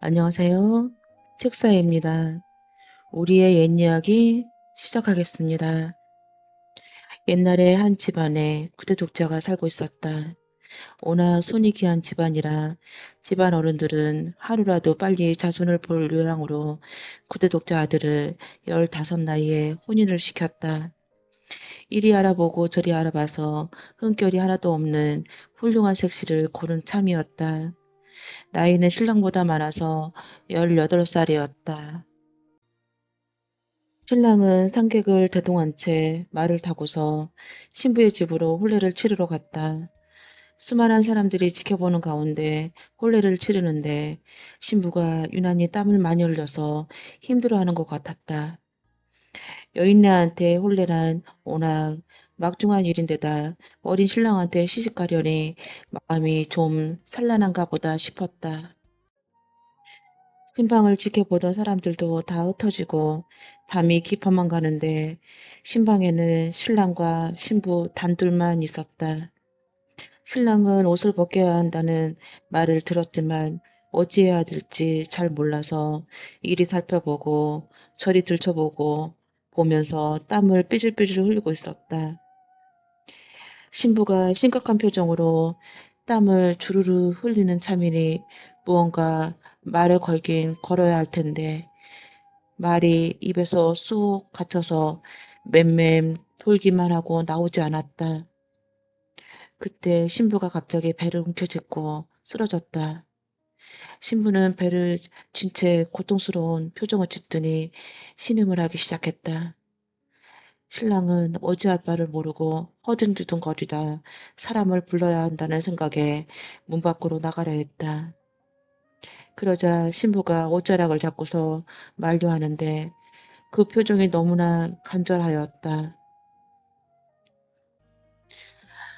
안녕하세요. 책사입니다. 우리의 옛 이야기 시작하겠습니다. 옛날에 한 집안에 구대 독자가 살고 있었다. 워낙 손이 귀한 집안이라 집안 어른들은 하루라도 빨리 자손을 볼 요량으로 구대 독자 아들을 15 나이에 혼인을 시켰다. 이리 알아보고 저리 알아봐서 흠결이 하나도 없는 훌륭한 색시를 고른 참이었다. 나이는 신랑보다 많아서 18살이었다. 신랑은 상객을 대동한 채 말을 타고서 신부의 집으로 혼례를 치르러 갔다. 수많은 사람들이 지켜보는 가운데 혼례를 치르는데 신부가 유난히 땀을 많이 흘려서 힘들어하는 것 같았다. 여인네한테 혼례란 워낙 막중한 일인데다 어린 신랑한테 시집가려니 마음이 좀 산란한가 보다 싶었다. 신방을 지켜보던 사람들도 다 흩어지고 밤이 깊어만 가는데 신방에는 신랑과 신부 단둘만 있었다. 신랑은 옷을 벗겨야 한다는 말을 들었지만 어찌해야 될지 잘 몰라서 이리 살펴보고 저리 들춰보고 보면서 땀을 삐질삐질 흘리고 있었다. 신부가 심각한 표정으로 땀을 주르르 흘리는 참이니 무언가 말을 걸긴 걸어야 할 텐데 말이 입에서 쏙 갇혀서 맴맴 돌기만 하고 나오지 않았다. 그때 신부가 갑자기 배를 움켜쥐고 쓰러졌다. 신부는 배를 쥔 채 고통스러운 표정을 짓더니 신음을 하기 시작했다. 신랑은 어찌할 바를 모르고 허둥지둥거리다 사람을 불러야 한다는 생각에 문 밖으로 나가려 했다. 그러자 신부가 옷자락을 잡고서 말려 하는데 그 표정이 너무나 간절하였다.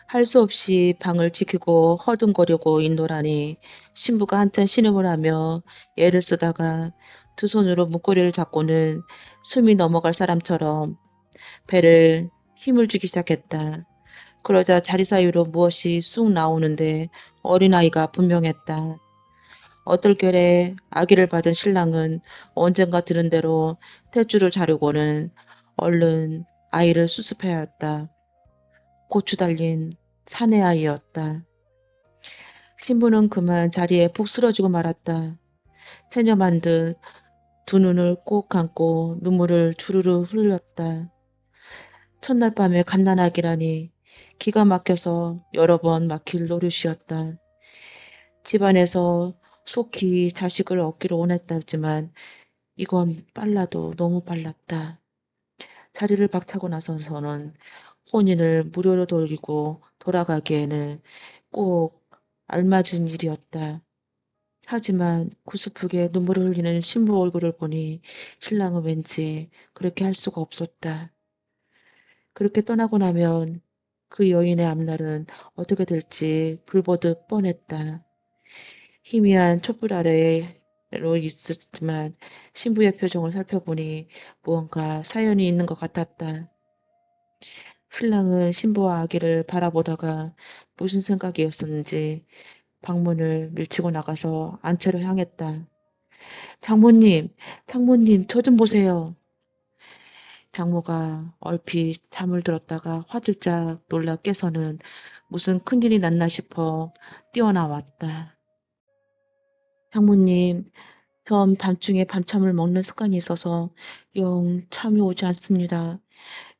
할 수 없이 방을 지키고 허둥거리고 있노라니 신부가 한참 신음을 하며 애를 쓰다가 두 손으로 문고리를 잡고는 숨이 넘어갈 사람처럼 배를 힘을 주기 시작했다. 그러자 자리 사이로 무엇이 쑥 나오는데 어린아이가 분명했다. 어떨결에 아기를 받은 신랑은 언젠가 들은 대로 탯줄을 자르고는 얼른 아이를 수습해야 했다. 고추 달린 사내 아이였다. 신부는 그만 자리에 푹 쓰러지고 말았다. 체념한 듯 두 눈을 꼭 감고 눈물을 주르르 흘렸다. 첫날 밤에 갓난아기라니 기가 막혀서 여러 번 막힐 노릇이었다. 집안에서 속히 자식을 얻기를 원했다지만 이건 빨라도 너무 빨랐다. 자리를 박차고 나서서는 혼인을 무료로 돌리고 돌아가기에는 꼭 알맞은 일이었다. 하지만 구슬프게 눈물을 흘리는 신부 얼굴을 보니 신랑은 왠지 그렇게 할 수가 없었다. 그렇게 떠나고 나면 그 여인의 앞날은 어떻게 될지 불보듯 뻔했다. 희미한 촛불 아래로 있었지만 신부의 표정을 살펴보니 무언가 사연이 있는 것 같았다. 신랑은 신부와 아기를 바라보다가 무슨 생각이었었는지 방문을 밀치고 나가서 안채로 향했다. 장모님, 장모님, 저 좀 보세요. 장모가 얼핏 잠을 들었다가 화들짝 놀라 깨서는 무슨 큰일이 났나 싶어 뛰어나왔다. 장모님, 전 밤중에 밤참을 먹는 습관이 있어서 영 잠이 오지 않습니다.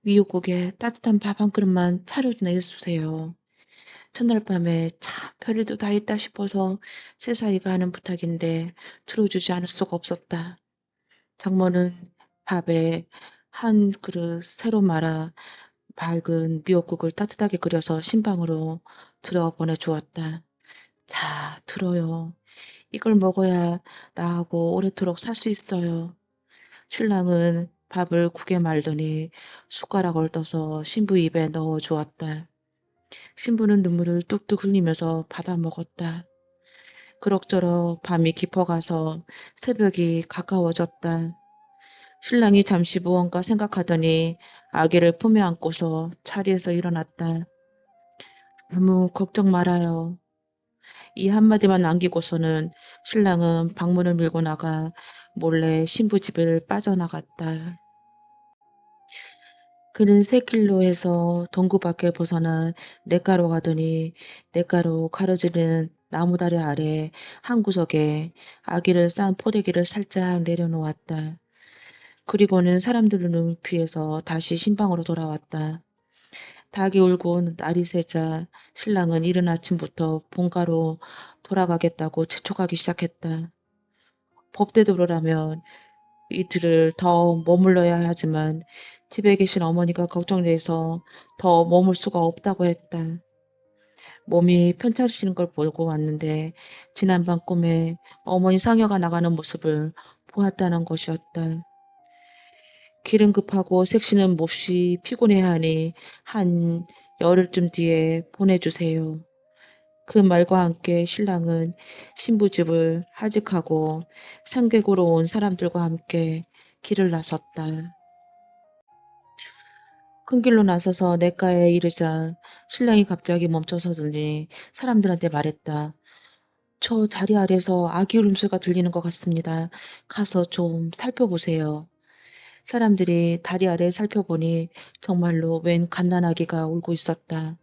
미역국에 따뜻한 밥 한 그릇만 차려내주세요. 첫날 밤에 참 별일도 다 있다 싶어서 새사이가 하는 부탁인데 들어주지 않을 수가 없었다. 장모는 밥에 한 그릇 새로 말아 맑은 미역국을 따뜻하게 끓여서 신방으로 들어 보내주었다. 자, 들어요. 이걸 먹어야 나하고 오래도록 살 수 있어요. 신랑은 밥을 국에 말더니 숟가락을 떠서 신부 입에 넣어 주었다. 신부는 눈물을 뚝뚝 흘리면서 받아 먹었다. 그럭저럭 밤이 깊어가서 새벽이 가까워졌다. 신랑이 잠시 무언가 생각하더니 아기를 품에 안고서 자리에서 일어났다. 아무 걱정 말아요. 이 한마디만 남기고서는 신랑은 방문을 밀고 나가 몰래 신부 집을 빠져나갔다. 그는 샛길로 해서 동구 밖을 벗어나 냇가로 가더니 냇가로 가로지르는 나무다리 아래 한 구석에 아기를 싼 포대기를 살짝 내려놓았다. 그리고는 사람들을 눈피해서 다시 신방으로 돌아왔다. 닭이 울고 날이 새자 신랑은 이른 아침부터 본가로 돌아가겠다고 재촉하기 시작했다. 법대로라면 이틀을 더 머물러야 하지만 집에 계신 어머니가 걱정돼서 더 머물 수가 없다고 했다. 몸이 편찮으시는 걸 보고 왔는데 지난밤 꿈에 어머니 상여가 나가는 모습을 보았다는 것이었다. 길은 급하고 색시는 몹시 피곤해하니 한 열흘쯤 뒤에 보내주세요. 그 말과 함께 신랑은 신부집을 하직하고 상객으로 온 사람들과 함께 길을 나섰다. 큰 길로 나서서 냇가에 이르자 신랑이 갑자기 멈춰서더니 사람들한테 말했다. 저 다리 아래서 아기 울음소리가 들리는 것 같습니다. 가서 좀 살펴보세요. 사람들이 다리 아래 살펴보니 정말로 웬 갓난아기가 울고 있었다.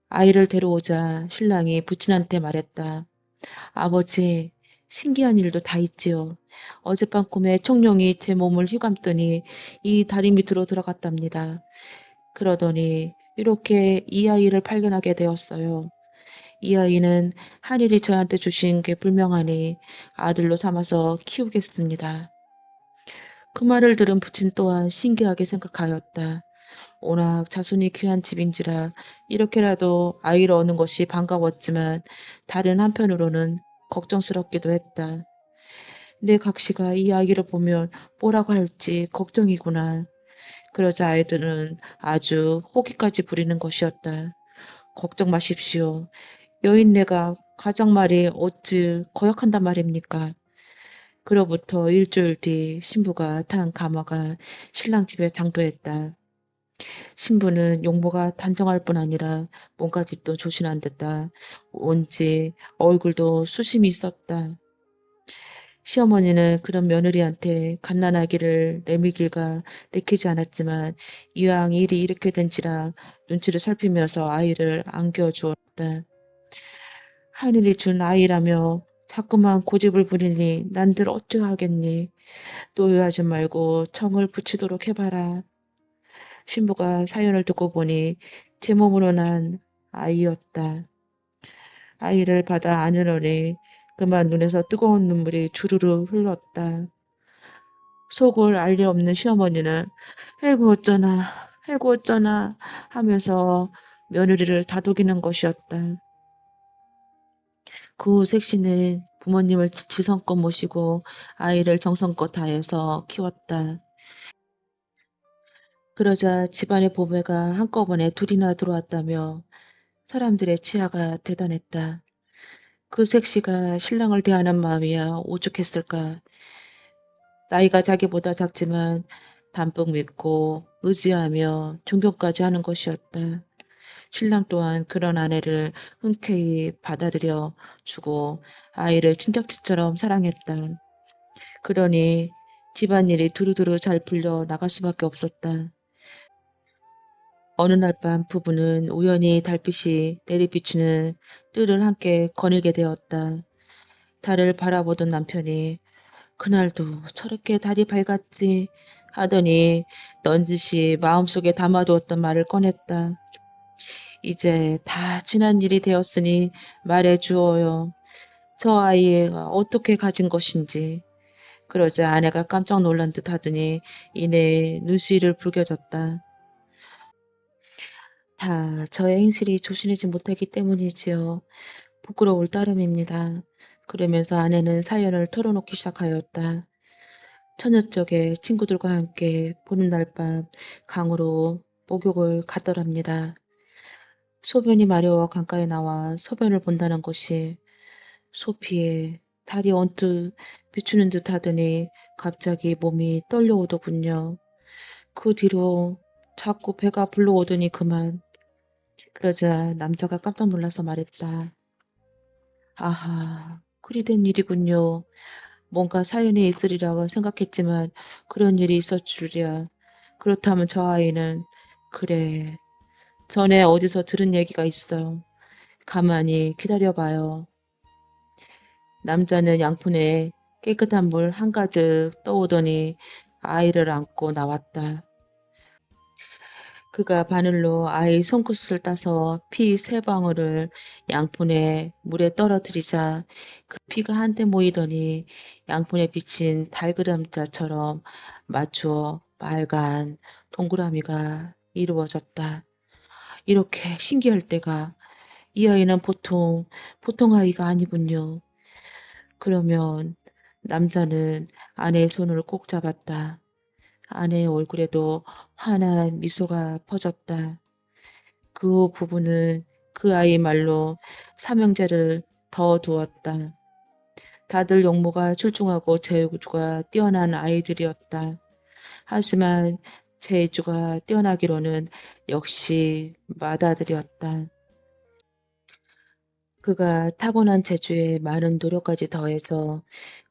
아이를 데려오자 신랑이 부친한테 말했다. 아버지, 신기한 일도 다 있지요. 어젯밤 꿈에 청룡이 제 몸을 휘감더니 이 다리 밑으로 들어갔답니다. 그러더니 이렇게 이 아이를 발견하게 되었어요. 이 아이는 하늘이 저한테 주신 게 불명하니 아들로 삼아서 키우겠습니다. 그 말을 들은 부친 또한 신기하게 생각하였다. 워낙 자손이 귀한 집인지라 이렇게라도 아이를 얻는 것이 반가웠지만 다른 한편으로는 걱정스럽기도 했다. 내 각시가 이 아기를 보면 뭐라고 할지 걱정이구나. 그러자 아이들은 아주 호기까지 부리는 것이었다. 걱정 마십시오. 여인네가 가장말이 어찌 거역한단 말입니까? 그로부터 일주일 뒤 신부가 탄 가마가 신랑 집에 당도했다. 신부는 용모가 단정할 뿐 아니라 몸가짐도 조신한 듯다. 온지 얼굴도 수심이 있었다. 시어머니는 그런 며느리한테 갓난아기를 내밀길가 내키지 않았지만 이왕 일이 이렇게 된지라 눈치를 살피면서 아이를 안겨주었다. 하늘이 준 아이라며 자꾸만 고집을 부리니 난들 어쩌하겠니. 노여하지 말고 청을 붙이도록 해봐라. 신부가 사연을 듣고 보니 제 몸으로 난 아이였다. 아이를 받아 안으려니 그만 눈에서 뜨거운 눈물이 주르르 흘렀다. 속을 알 리 없는 시어머니는 "아이고 어쩌나, 아이고 어쩌나" 하면서 며느리를 다독이는 것이었다. 그 후 색시는 부모님을 지성껏 모시고 아이를 정성껏 다해서 키웠다. 그러자 집안의 보배가 한꺼번에 둘이나 들어왔다며 사람들의 치아가 대단했다. 그 색시가 신랑을 대하는 마음이야 오죽했을까. 나이가 자기보다 작지만 담뿍 믿고 의지하며 존경까지 하는 것이었다. 신랑 또한 그런 아내를 흔쾌히 받아들여 주고 아이를 친자식처럼 사랑했다. 그러니 집안일이 두루두루 잘 풀려 나갈 수밖에 없었다. 어느 날 밤 부부는 우연히 달빛이 내리비추는 뜰을 함께 거닐게 되었다. 달을 바라보던 남편이 "그날도 저렇게 달이 밝았지." 하더니 넌지시 마음속에 담아두었던 말을 꺼냈다. "이제 다 지난 일이 되었으니 말해 주어요. 저 아이가 어떻게 가진 것인지." 그러자 아내가 깜짝 놀란 듯 하더니 이내 눈시를 붉혀졌다. 다 저의 행실이 조신하지 못하기 때문이지요. 부끄러울 따름입니다. 그러면서 아내는 사연을 털어놓기 시작하였다. 처녀쪽에 친구들과 함께 보는 날 밤 강으로 목욕을 갔더랍니다. 소변이 마려워 강가에 나와 소변을 본다는 것이 소피에 달이 언뜻 비추는 듯 하더니 갑자기 몸이 떨려오더군요. 그 뒤로 자꾸 배가 불러오더니 그만. 그러자 남자가 깜짝 놀라서 말했다. 아하, 그리 된 일이군요. 뭔가 사연이 있으리라고 생각했지만 그런 일이 있을 줄이야. 그렇다면 저 아이는 그래. 전에 어디서 들은 얘기가 있어. 가만히 기다려봐요. 남자는 양푼에 깨끗한 물 한가득 떠오더니 아이를 안고 나왔다. 그가 바늘로 아이 손끝을 따서 피 세 방울을 양푼에 물에 떨어뜨리자 그 피가 한데 모이더니 양푼에 비친 달그램자처럼 맞추어 빨간 동그라미가 이루어졌다. 이렇게 신기할 때가 이 아이는 보통 아이가 아니군요. 그러면 남자는 아내의 손을 꼭 잡았다. 아내의 얼굴에도 환한 미소가 퍼졌다. 그 부부는 그 아이 말로 삼형제를 더 두었다. 다들 용모가 출중하고 재주가 뛰어난 아이들이었다. 하지만 재주가 뛰어나기로는 역시 맏아들이었다. 그가 타고난 재주에 많은 노력까지 더해서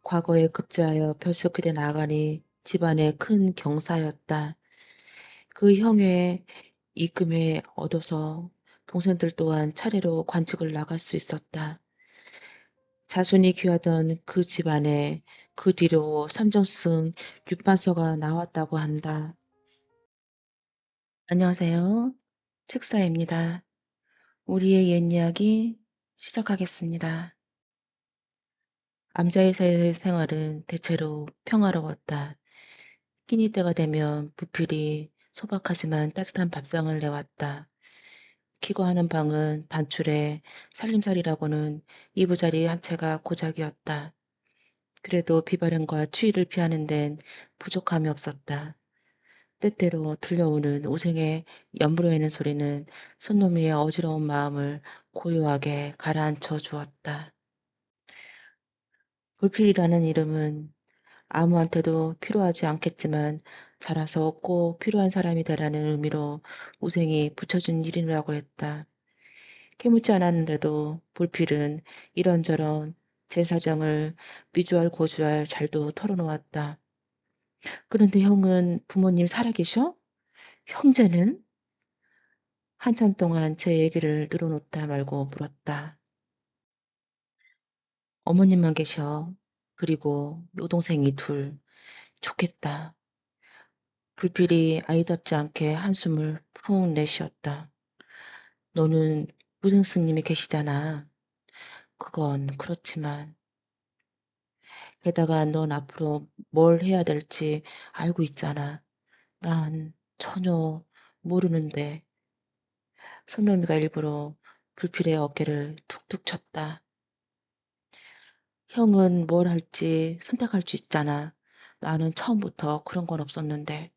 과거에 급제하여 벼슬길에 나가니 집안의 큰 경사였다. 그 형의 이금에 얻어서 동생들 또한 차례로 관직을 나갈 수 있었다. 자손이 귀하던 그 집안에 그 뒤로 삼정승 윗반서가 나왔다고 한다. 안녕하세요. 책사입니다. 우리의 옛 이야기 시작하겠습니다. 암자의 생활은 대체로 평화로웠다. 끼니 때가 되면 부필이 소박하지만 따뜻한 밥상을 내왔다. 기거하는 방은 단출해 살림살이라고는 이부자리 한 채가 고작이었다. 그래도 비바람과 추위를 피하는 데는 부족함이 없었다. 때때로 들려오는 우생의 연부려있는 소리는 손놈이의 어지러운 마음을 고요하게 가라앉혀 주었다. 불필이라는 이름은 아무한테도 필요하지 않겠지만 자라서 꼭 필요한 사람이 되라는 의미로 우생이 붙여준 이름이라고 했다. 캐묻지 않았는데도 불필은 이런저런 제 사정을 미주알 고주알 잘도 털어놓았다. 그런데 형은 부모님 살아계셔? 형제는? 한참 동안 제 얘기를 늘어놓다 말고 물었다. 어머님만 계셔. 그리고 여동생이 둘. 좋겠다. 불필이 아이답지 않게 한숨을 푹 내쉬었다. 너는 무생 스님이 계시잖아. 그건 그렇지만 게다가 넌 앞으로 뭘 해야 될지 알고 있잖아. 난 전혀 모르는데. 손놈이가 일부러 불필의 어깨를 툭툭 쳤다. 형은 뭘 할지 선택할 수 있잖아. 나는 처음부터 그런 건 없었는데.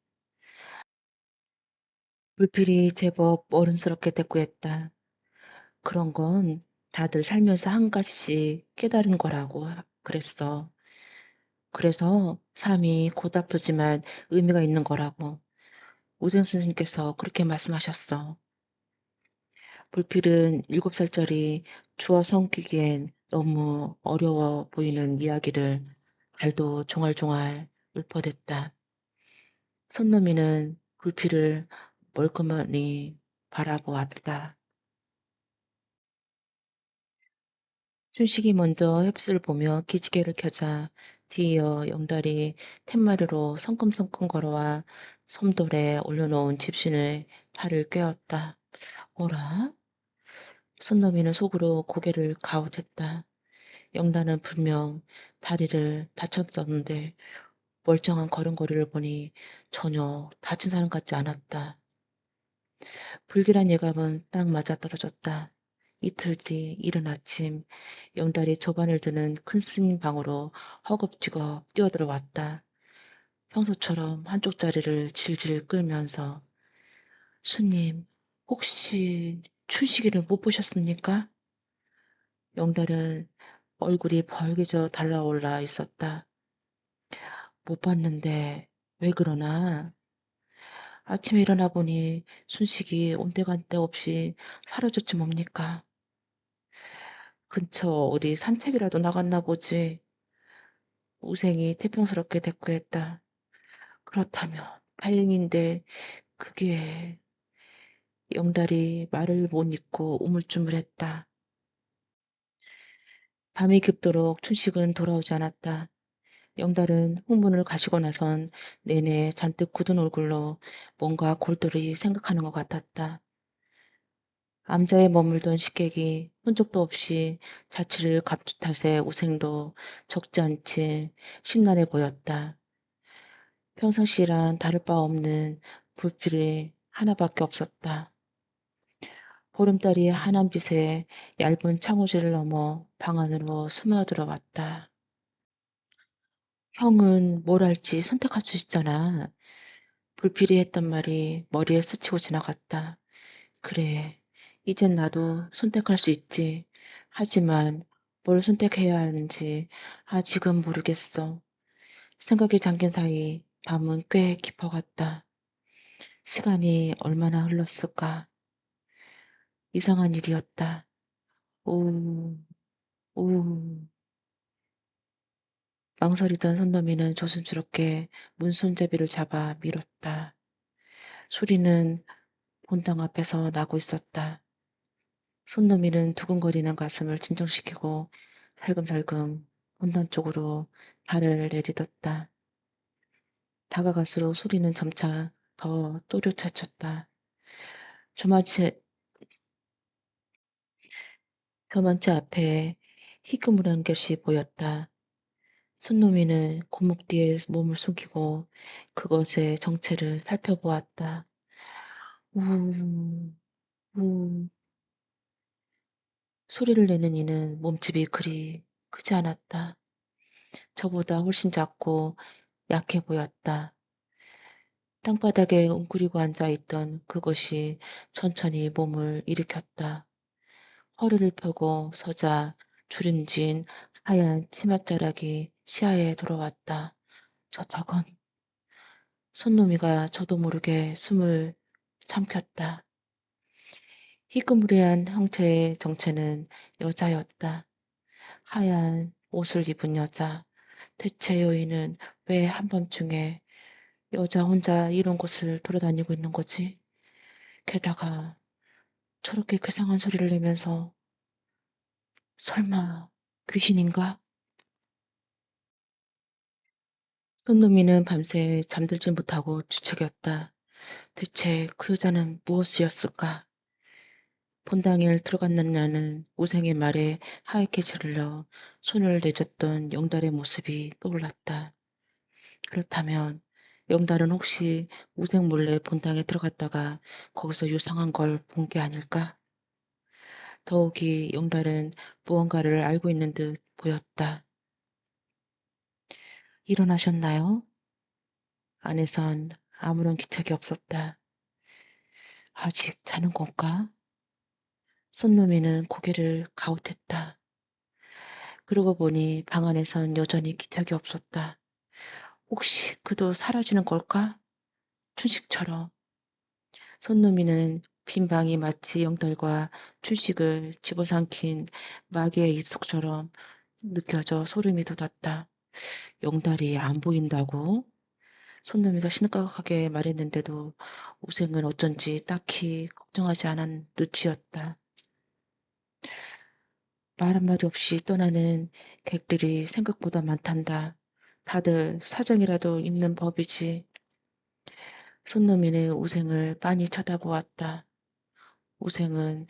불필이 제법 어른스럽게 대꾸했다. 그런 건 다들 살면서 한 가지씩 깨달은 거라고 그랬어. 그래서 삶이 고달프지만 의미가 있는 거라고. 오zen 스님께서 그렇게 말씀하셨어. 불필은 7살짜리 주어 섬기기엔 너무 어려워 보이는 이야기를 잘도 종알종알 읊어댔다. 손놈이는 불필을 멀끔하니 바라보았다. 춘식이 먼저 햇빛을 보며 기지개를 켜자 뒤이어 영달이 툇마루로 성큼성큼 걸어와 솜돌에 올려놓은 집신의 팔을 꿰었다. 어라? 손너미는 속으로 고개를 가웃했다. 영란은 분명 다리를 다쳤었는데 멀쩡한 걸음걸이를 보니 전혀 다친 사람 같지 않았다. 불길한 예감은 딱 맞아떨어졌다. 이틀 뒤 이른 아침 영달이 조반을 드는 큰 스님 방으로 허겁지겁 뛰어들어왔다. 평소처럼 한쪽 자리를 질질 끌면서 스님 혹시 춘식이를 못 보셨습니까? 영달은 얼굴이 벌개져 달라올라 있었다. 못 봤는데 왜 그러나? 아침에 일어나 보니 순식이 온데간데 없이 사라졌지 뭡니까? 근처 어디 산책이라도 나갔나 보지. 우생이 태평스럽게 대꾸했다. 그렇다면 다행인데 그게 영달이 말을 못 잇고 우물쭈물했다. 밤이 깊도록 춘식은 돌아오지 않았다. 영달은 홍문을 가시고 나선 내내 잔뜩 굳은 얼굴로 뭔가 골똘히 생각하는 것 같았다. 암자에 머물던 식객이 흔적도 없이 자취를 갑tud 탓에 우생도 적지 않지 심란해 보였다. 평상시랑 다를 바 없는 불필이 하나밖에 없었다. 보름달이 환한 빛에 얇은 창호지를 넘어 방 안으로 스며들어왔다. 형은 뭘 할지 선택할 수 있잖아. 불필이 했던 말이 머리에 스치고 지나갔다. 그래, 이젠 나도 선택할 수 있지. 하지만 뭘 선택해야 하는지 아직은 모르겠어. 생각에 잠긴 사이 밤은 꽤 깊어갔다. 시간이 얼마나 흘렀을까? 이상한 일이었다. 오, 오. 망설이던 손더미는 조심스럽게 문손잡이를 잡아 밀었다. 소리는 본당 앞에서 나고 있었다. 손더미는 두근거리는 가슴을 진정시키고 살금살금 본당 쪽으로 발을 내디뎠다. 다가갈수록 소리는 점차 더 또렷해졌다. 저마치, 저만치 앞에 희끄무한 것이 보였다. 손노미는 고목 뒤에 몸을 숨기고 그것의 정체를 살펴보았다. 우, 우. 소리를 내는 이는 몸집이 그리 크지 않았다. 저보다 훨씬 작고 약해 보였다. 땅바닥에 웅크리고 앉아있던 그것이 천천히 몸을 일으켰다. 허리를 펴고 서자 주름진 하얀 치맛자락이 시야에 들어왔다. 저건 손놈이가 저도 모르게 숨을 삼켰다. 희끄무레한 형체의 정체는 여자였다. 하얀 옷을 입은 여자. 대체 여인은 왜 한밤중에 여자 혼자 이런 곳을 돌아다니고 있는 거지? 게다가 저렇게 괴상한 소리를 내면서 설마 귀신인가? 손노미는 밤새 잠들지 못하고 주책였다. 대체 그 여자는 무엇이었을까? 본당에 들어갔느냐는 우생의 말에 하얗게 질러 손을 내줬던 영달의 모습이 떠올랐다. 그렇다면 영달은 혹시 우생 몰래 본당에 들어갔다가 거기서 요상한 걸 본 게 아닐까? 더욱이 영달은 무언가를 알고 있는 듯 보였다. 일어나셨나요? 안에선 아무런 기척이 없었다. 아직 자는 건가? 손노미는 고개를 가웃했다. 그러고 보니 방 안에선 여전히 기척이 없었다. 혹시 그도 사라지는 걸까? 춘식처럼. 손노미는 빈 방이 마치 영달과 춘식을 집어삼킨 마귀의 입속처럼 느껴져 소름이 돋았다. 영달이 안 보인다고? 손노미가 심각하게 말했는데도 우생은 어쩐지 딱히 걱정하지 않은 눈치였다. 말 한마디 없이 떠나는 객들이 생각보다 많단다. 다들 사정이라도 있는 법이지. 손노민의 우생을 빤히 쳐다보았다. 우생은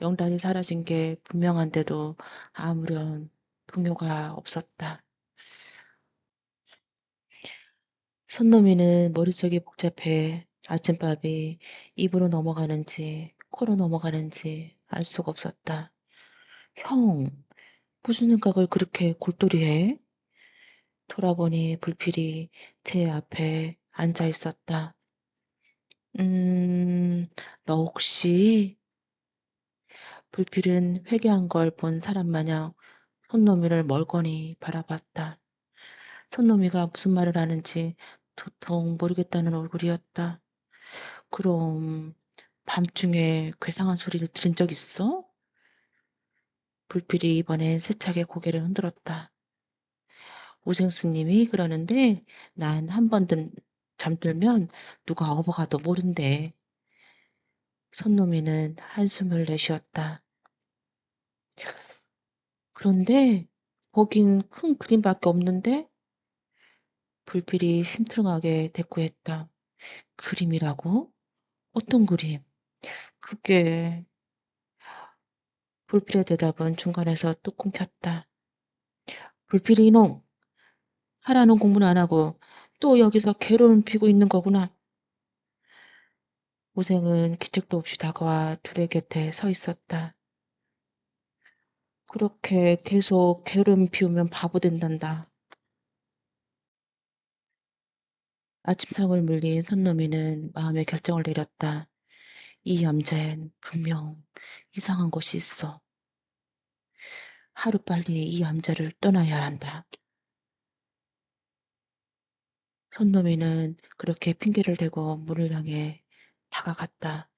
영달이 사라진 게 분명한데도 아무런 동요가 없었다. 손노민은 머릿속이 복잡해 아침밥이 입으로 넘어가는지 코로 넘어가는지 알 수가 없었다. 형, 무슨 생각을 그렇게 골똘히 해? 돌아보니 불필이 제 앞에 앉아 있었다. 음, 너 혹시 불필은 회개한 걸 본 사람 마냥 손노미를 멀거니 바라봤다. 손노미가 무슨 말을 하는지 도통 모르겠다는 얼굴이었다. 그럼 밤중에 괴상한 소리를 들은 적 있어? 불필이 이번엔 세차게 고개를 흔들었다. 오생 스님이 그러는데 난 한 번 잠들면 누가 업어가도 모른대. 손노미는 한숨을 내쉬었다. 그런데 거긴 큰 그림밖에 없는데? 불필이 심트렁하게 대꾸했다. 그림이라고? 어떤 그림? 그게 불필의 대답은 중간에서 뚝 끊겼다. 불필이 이놈! 하라는 공부는 안 하고 또 여기서 괴로움을 피고 있는 거구나. 오생은 기척도 없이 다가와 둘의 곁에 서 있었다. 그렇게 계속 괴로움 피우면 바보 된단다. 아침상을 물린 선놈이는 마음의 결정을 내렸다. 이 남자엔 분명 이상한 것이 있어. 하루빨리 이 남자를 떠나야 한다. 선놈이는 그렇게 핑계를 대고 문을 향해 다가갔다.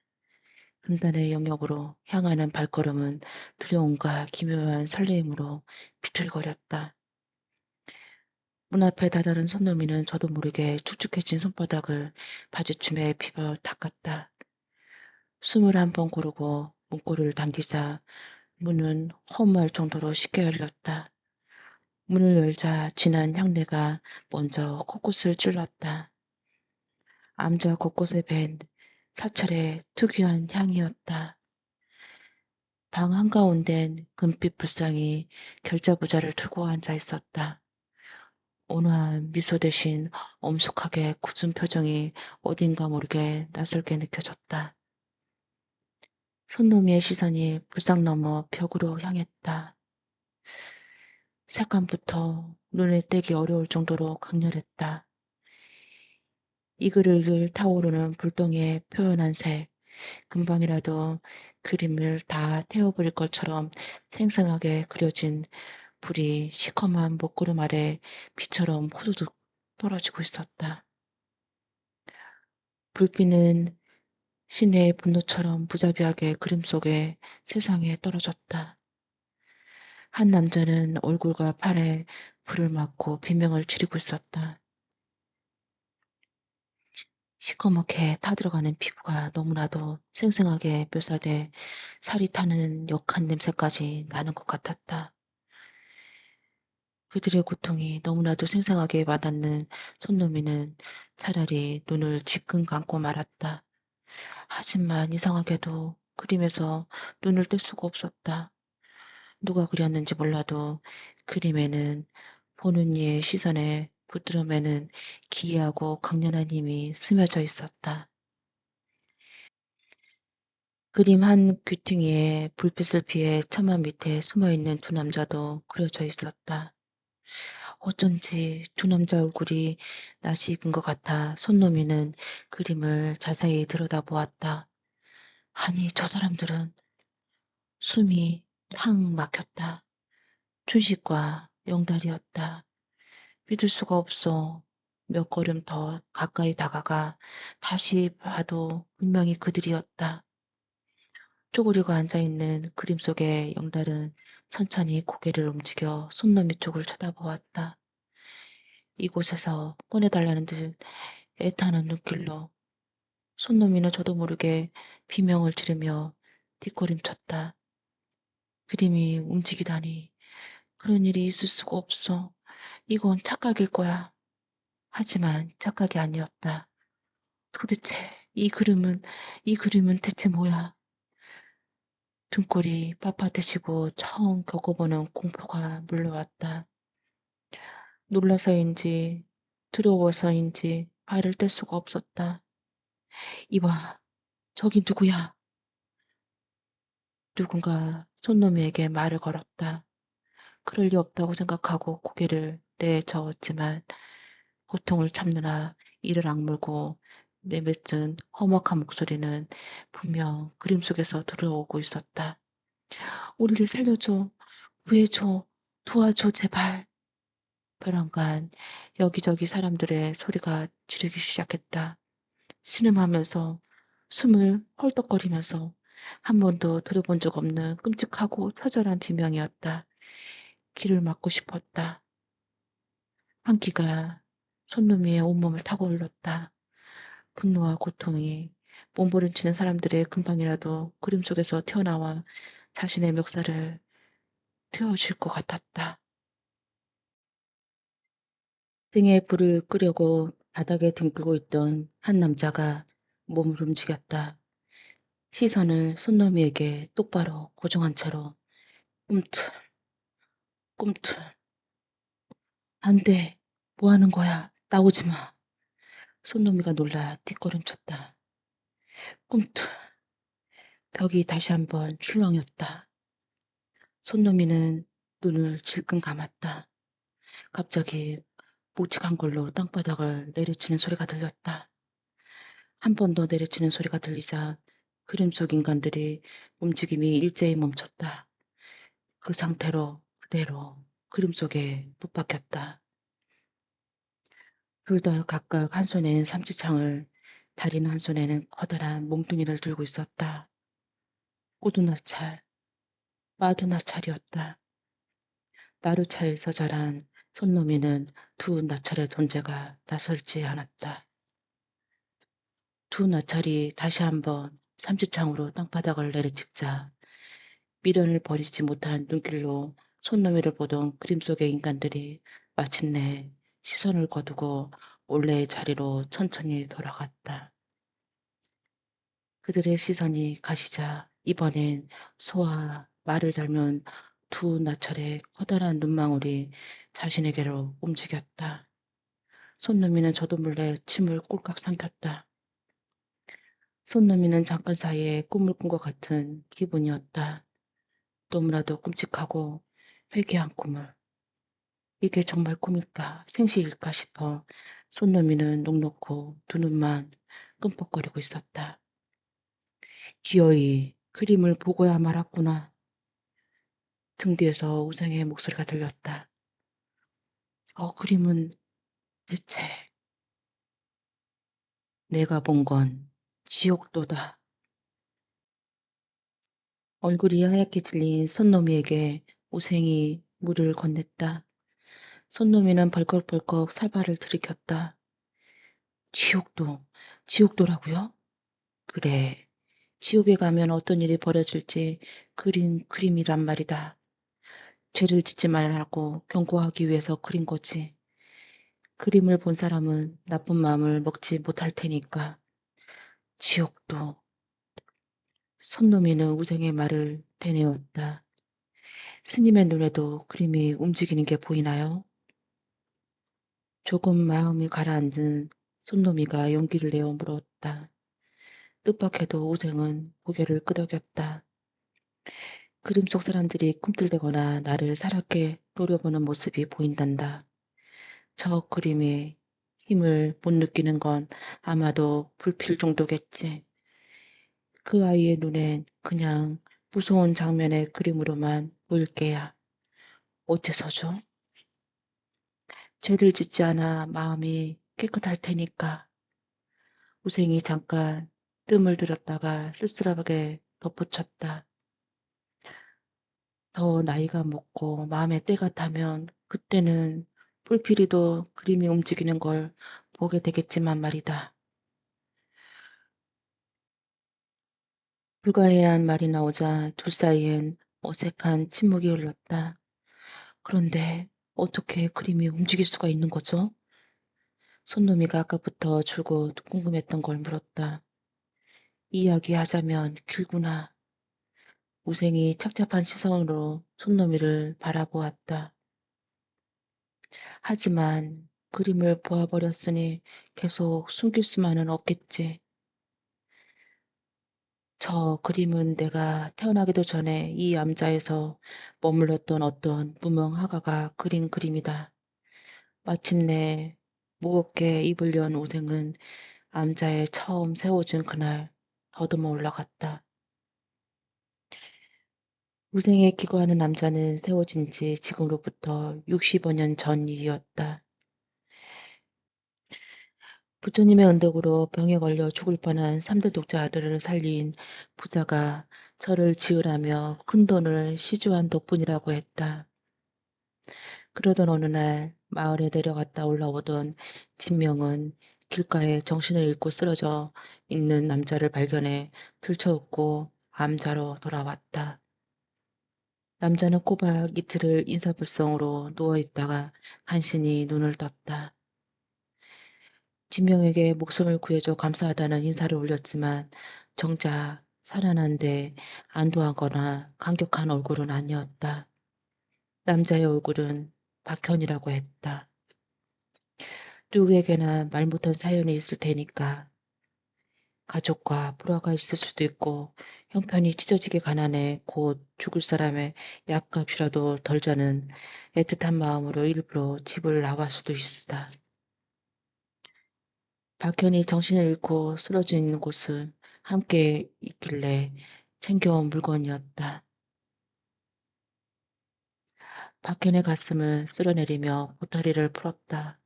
금단의 영역으로 향하는 발걸음은 두려움과 기묘한 설레임으로 비틀거렸다. 문 앞에 다다른 손놈이는 저도 모르게 축축해진 손바닥을 바지춤에 비벼 닦았다. 숨을 한 번 고르고 문고리를 당기자 문은 허무할 정도로 쉽게 열렸다. 문을 열자 진한 향내가 먼저 코끝을 찔렀다. 암자 곳곳에 밴 사찰의 특유한 향이었다. 방 한가운데는 금빛 불상이 결자부자를 들고 앉아 있었다. 온화한 미소 대신 엄숙하게 굳은 표정이 어딘가 모르게 낯설게 느껴졌다. 손노미의 시선이 불상 너머 벽으로 향했다. 색감부터 눈에 떼기 어려울 정도로 강렬했다. 이글이글 타오르는 불덩이에 표현한 색, 금방이라도 그림을 다 태워버릴 것처럼 생생하게 그려진 불이 시커먼 먹구름 아래 비처럼 후두둑 떨어지고 있었다. 불빛은 신의 분노처럼 무자비하게 그림 속에 세상에 떨어졌다. 한 남자는 얼굴과 팔에 불을 맞고 비명을 지르고 있었다. 시커멓게 타들어가는 피부가 너무나도 생생하게 묘사돼 살이 타는 역한 냄새까지 나는 것 같았다. 그들의 고통이 너무나도 생생하게 와닿는 손노미는 차라리 눈을 지끈 감고 말았다. 하지만 이상하게도 그림에서 눈을 뗄 수가 없었다. 누가 그렸는지 몰라도 그림에는 보는 이의 시선에 붙들어매는 기이하고 강렬한 힘이 스며져 있었다. 그림 한 귀퉁이에 불빛을 피해 처마 밑에 숨어있는 두 남자도 그려져 있었다. 어쩐지 두 남자 얼굴이 낯이 익은 것 같아 손노미는 그림을 자세히 들여다보았다. 아니, 저 사람들은 숨이 탁 막혔다. 춘식과 영달이었다. 믿을 수가 없어. 몇 걸음 더 가까이 다가가 다시 봐도 분명히 그들이었다. 쪼그리고 앉아있는 그림 속의 영달은 천천히 고개를 움직여 손놈이 쪽을 쳐다보았다. 이곳에서 꺼내달라는 듯 애타는 눈길로 손놈이는 저도 모르게 비명을 지르며 뒷걸음쳤다. 그림이 움직이다니 그런 일이 있을 수가 없어. 이건 착각일 거야. 하지만 착각이 아니었다. 도대체 이 그림은 대체 뭐야? 등골이 빳빳해지고 처음 겪어보는 공포가 물려왔다. 놀라서인지 두려워서인지 발을 뗄 수가 없었다. 이봐, 저기 누구야? 누군가 손놈이에게 말을 걸었다. 그럴 리 없다고 생각하고 고개를 내저었지만 고통을 참느라 이를 악물고 내뱉은 험악한 목소리는 분명 그림 속에서 들어오고 있었다. 우리를 살려줘, 구해줘, 도와줘, 제발. 벼랑간 여기저기 사람들의 소리가 지르기 시작했다. 신음하면서 숨을 헐떡거리면서 한 번도 들어본 적 없는 끔찍하고 처절한 비명이었다. 귀를 막고 싶었다. 한기가 손놈이의 온몸을 타고 흘렀다. 분노와 고통이 몸부림치는 사람들의 금방이라도 그림 속에서 튀어나와 자신의 멱살을 태워줄 것 같았다. 등에 불을 끄려고 바닥에 등글고 있던 한 남자가 몸을 움직였다. 시선을 손놈이에게 똑바로 고정한 채로 꿈틀, 꿈틀. 안 돼. 뭐 하는 거야? 나오지 마. 손놈이가 놀라 뒷걸음쳤다. 꿈틀. 벽이 다시 한번 출렁였다. 손놈이는 눈을 질끈 감았다. 갑자기 묵직한 걸로 땅바닥을 내리치는 소리가 들렸다. 한 번 더 내리치는 소리가 들리자 그림 속 인간들이 움직임이 일제히 멈췄다. 그 상태로 그대로 그림 속에 못 박혔다. 둘 다 각각 한 손에는 삼지창을, 다리는 한 손에는 커다란 몽둥이를 들고 있었다. 꼬두나찰, 마두나찰이었다. 나루차에서 자란 손놈이는 두 나찰의 존재가 낯설지 않았다. 두 나찰이 다시 한번 삼지창으로 땅바닥을 내리찍자 미련을 버리지 못한 눈길로 손놈이를 보던 그림 속의 인간들이 마침내 시선을 거두고 원래의 자리로 천천히 돌아갔다. 그들의 시선이 가시자 이번엔 소와 말을 닮은 두 나찰의 커다란 눈망울이 자신에게로 움직였다. 손놈이는 저도 몰래 침을 꼴깍 삼켰다. 손놈이는 잠깐 사이에 꿈을 꾼 것 같은 기분이었다. 너무나도 끔찍하고 회개한 꿈을. 이게 정말 꿈일까 생시일까 싶어 손놈이는 넋놓고 두 눈만 끔뻑거리고 있었다. 기어이 그림을 보고야 말았구나. 등 뒤에서 우상의 목소리가 들렸다. 그림은 대체 내가 본 건 지옥도다. 얼굴이 하얗게 질린 손놈이에게 우생이 물을 건넸다. 손놈이는 벌컥벌컥 살발을 들이켰다. 지옥도, 지옥도라고요? 그래. 지옥에 가면 어떤 일이 벌어질지 그린 그림이란 말이다. 죄를 짓지 말라고 경고하기 위해서 그린 거지. 그림을 본 사람은 나쁜 마음을 먹지 못할 테니까. 지옥도. 손놈이는 우생의 말을 되뇌었다. 스님의 눈에도 그림이 움직이는 게 보이나요? 조금 마음이 가라앉은 손놈이가 용기를 내어 물었다. 뜻밖에도 우생은 고개를 끄덕였다. 그림 속 사람들이 꿈틀대거나 나를 사납게 노려보는 모습이 보인단다. 저 그림에 힘을 못 느끼는 건 아마도 불필 정도겠지. 그 아이의 눈엔 그냥 무서운 장면의 그림으로만 보일 게야. 어째서죠? 죄를 짓지 않아 마음이 깨끗할 테니까. 우생이 잠깐 뜸을 들였다가 쓸쓸하게 덧붙였다. 더 나이가 먹고 마음의 때가 타면 그때는 뿔필이도 그림이 움직이는 걸 보게 되겠지만 말이다. 불가해한 말이 나오자 둘 사이엔 어색한 침묵이 흘렀다. 그런데 어떻게 그림이 움직일 수가 있는 거죠? 손놈이가 아까부터 줄곧 궁금했던 걸 물었다. 이야기하자면 길구나. 우생이 착잡한 시선으로 손놈이를 바라보았다. 하지만 그림을 보아버렸으니 계속 숨길 수만은 없겠지. 저 그림은 내가 태어나기도 전에 이 암자에서 머물렀던 어떤 무명 화가가 그린 그림이다. 마침내 무겁게 입을 연 우생은 암자에 처음 세워진 그날 더듬어 올라갔다. 우생에 기거하는 남자는 세워진 지 지금으로부터 60여 년 전 일이었다. 부처님의 은덕으로 병에 걸려 죽을 뻔한 3대 독자 아들을 살린 부자가 저를 지으라며 큰돈을 시주한 덕분이라고 했다. 그러던 어느 날 마을에 내려갔다 올라오던 진명은 길가에 정신을 잃고 쓰러져 있는 남자를 발견해 들쳐업고 암자로 돌아왔다. 남자는 꼬박 이틀을 인사불성으로 누워있다가 간신히 눈을 떴다. 진명에게 목숨을 구해줘 감사하다는 인사를 올렸지만 정작 살아난데 안도하거나 감격한 얼굴은 아니었다. 남자의 얼굴은 박현이라고 했다. 누구에게나 말 못한 사연이 있을 테니까 가족과 불화가 있을 수도 있고 형편이 찢어지게 가난해 곧 죽을 사람의 약값이라도 덜 자는 애틋한 마음으로 일부러 집을 나갈 수도 있다. 박현이 정신을 잃고 쓰러져 있는 곳은 함께 있길래 챙겨온 물건이었다. 박현의 가슴을 쓸어내리며 보따리를 풀었다.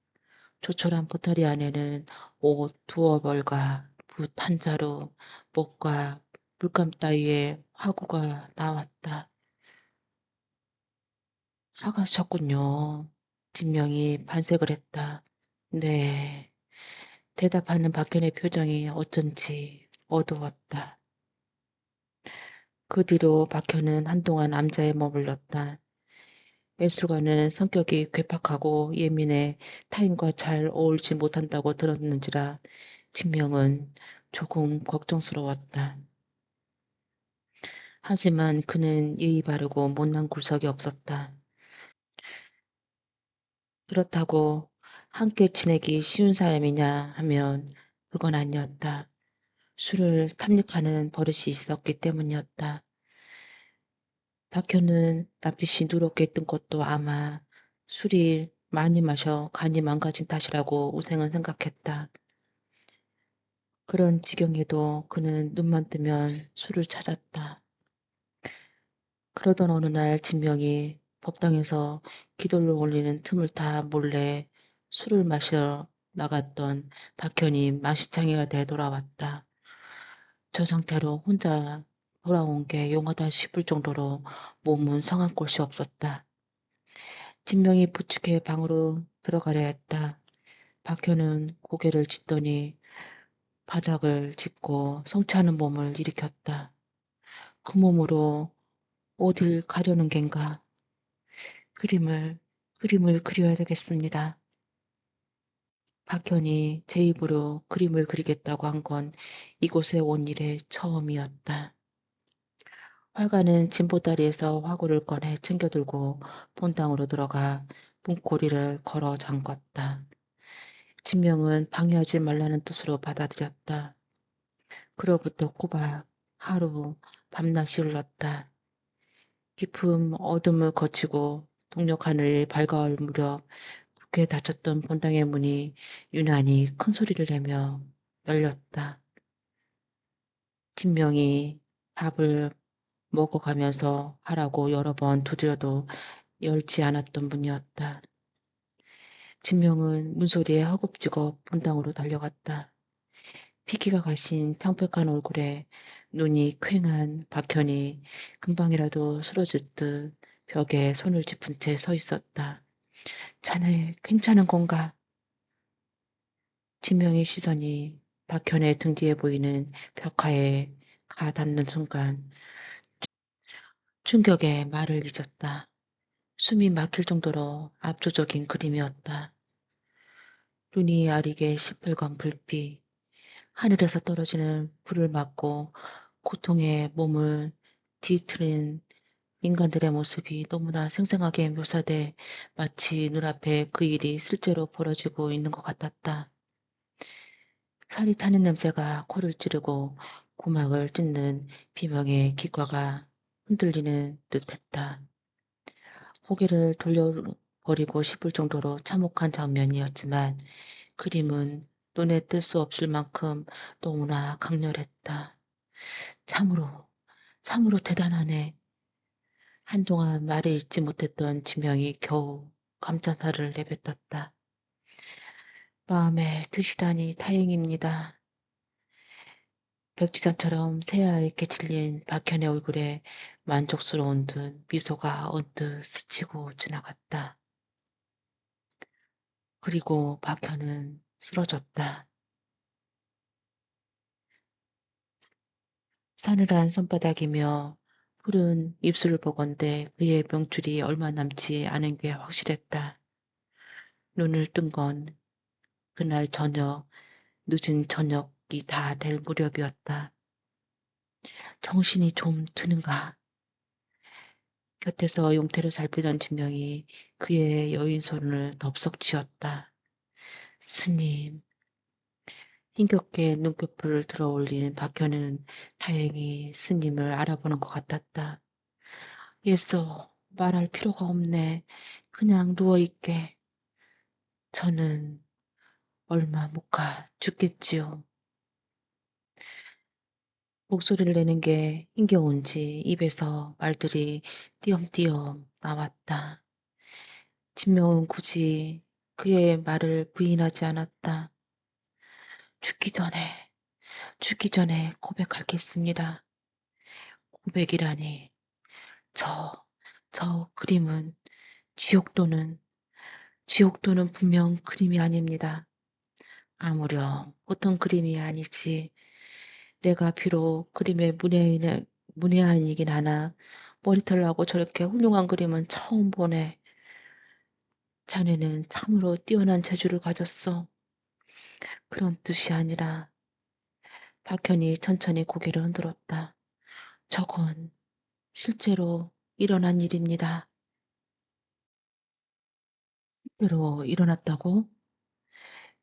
조촐한 보따리 안에는 옷 두어 벌과 붓 한 자루, 목과 물감 따위의 화구가 나왔다. 화가셨군요. 진명이 반색을 했다. 네. 대답하는 박현의 표정이 어쩐지 어두웠다. 그 뒤로 박현은 한동안 암자에 머물렀다. 예술가는 성격이 괴팍하고 예민해 타인과 잘 어울리지 못한다고 들었는지라 진명은 조금 걱정스러웠다. 하지만 그는 예의 바르고 못난 구석이 없었다. 그렇다고 함께 지내기 쉬운 사람이냐 하면 그건 아니었다. 술을 탐닉하는 버릇이 있었기 때문이었다. 박효는 낯빛이 누렇게 뜬 것도 아마 술이 많이 마셔 간이 망가진 탓이라고 우생은 생각했다. 그런 지경에도 그는 눈만 뜨면 술을 찾았다. 그러던 어느 날 진명이 법당에서 기도를 올리는 틈을 타 몰래 술을 마시러 나갔던 박현이 만시창이가 돼 돌아왔다. 저 상태로 혼자 돌아온 게 용하다 싶을 정도로 몸은 성한 곳이 없었다. 진명이 부축해 방으로 들어가려 했다. 박현은 고개를 젓더니 바닥을 짚고 성취하는 몸을 일으켰다. 그 몸으로 어딜 가려는 겐가. 그림을, 그림을 그려야 되겠습니다. 박현이 제 입으로 그림을 그리겠다고 한 건 이곳에 온 이래 처음이었다. 화가는 짐보다리에서 화구를 꺼내 챙겨들고 본당으로 들어가 문고리를 걸어 잠궜다. 진명은 방해하지 말라는 뜻으로 받아들였다. 그로부터 꼬박 하루 밤낮이 흘렀다. 깊은 어둠을 거치고 동력 하늘이 밝아올 무렵 굳게 닫혔던 본당의 문이 유난히 큰 소리를 내며 열렸다. 진명이 밥을 먹어가면서 하라고 여러 번 두드려도 열지 않았던 문이었다. 진명은 문소리에 허겁지겁 본당으로 달려갔다. 피기가 가신 창백한 얼굴에 눈이 퀭한 박현이 금방이라도 쓰러질 듯 벽에 손을 짚은 채 서 있었다. 자네 괜찮은 건가? 진명의 시선이 박현의 등 뒤에 보이는 벽화에 가닿는 순간 충격에 말을 잊었다. 숨이 막힐 정도로 압도적인 그림이었다. 눈이 아리게 시뻘건 불빛, 하늘에서 떨어지는 불을 맞고 고통에 몸을 뒤틀린 인간들의 모습이 너무나 생생하게 묘사돼 마치 눈앞에 그 일이 실제로 벌어지고 있는 것 같았다. 살이 타는 냄새가 코를 찌르고 고막을 찢는 비명의 귓가가 흔들리는 듯했다. 고개를 돌려버리고 싶을 정도로 참혹한 장면이었지만 그림은 눈에 뜰 수 없을 만큼 너무나 강렬했다. 참으로, 참으로 대단하네. 한동안 말을 잇지 못했던 지명이 겨우 감탄사를 내뱉었다. 마음에 드시다니 다행입니다. 백지장처럼 새하얗게 질린 박현의 얼굴에 만족스러운 듯 미소가 언뜻 스치고 지나갔다. 그리고 박현은 쓰러졌다. 사늘한 손바닥이며 푸른 입술을 보건대 그의 명줄이 얼마 남지 않은 게 확실했다. 눈을 뜬 건 그날 저녁, 늦은 저녁이 다 될 무렵이었다. 정신이 좀 드는가? 곁에서 용태를 살피던 진명이 그의 여인 손을 덥석 쥐었다. 스님, 힘겹게 눈꺼풀을 들어 올린 박현은 다행히 스님을 알아보는 것 같았다. 예서 말할 필요가 없네. 그냥 누워있게. 저는 얼마 못 가 죽겠지요. 목소리를 내는 게 힘겨운지 입에서 말들이 띄엄띄엄 나왔다. 진명은 굳이 그의 말을 부인하지 않았다. 죽기 전에, 죽기 전에 고백하겠습니다. 고백이라니. 저, 저 그림은 지옥도는, 지옥도는 분명 그림이 아닙니다. 아무렴 보통 그림이 아니지. 내가 비록 그림의 문외한이긴 하나 머리털 나고 저렇게 훌륭한 그림은 처음 보네. 자네는 참으로 뛰어난 재주를 가졌어. 그런 뜻이 아니라 박현이 천천히 고개를 흔들었다. 저건 실제로 일어난 일입니다. 실제로 일어났다고?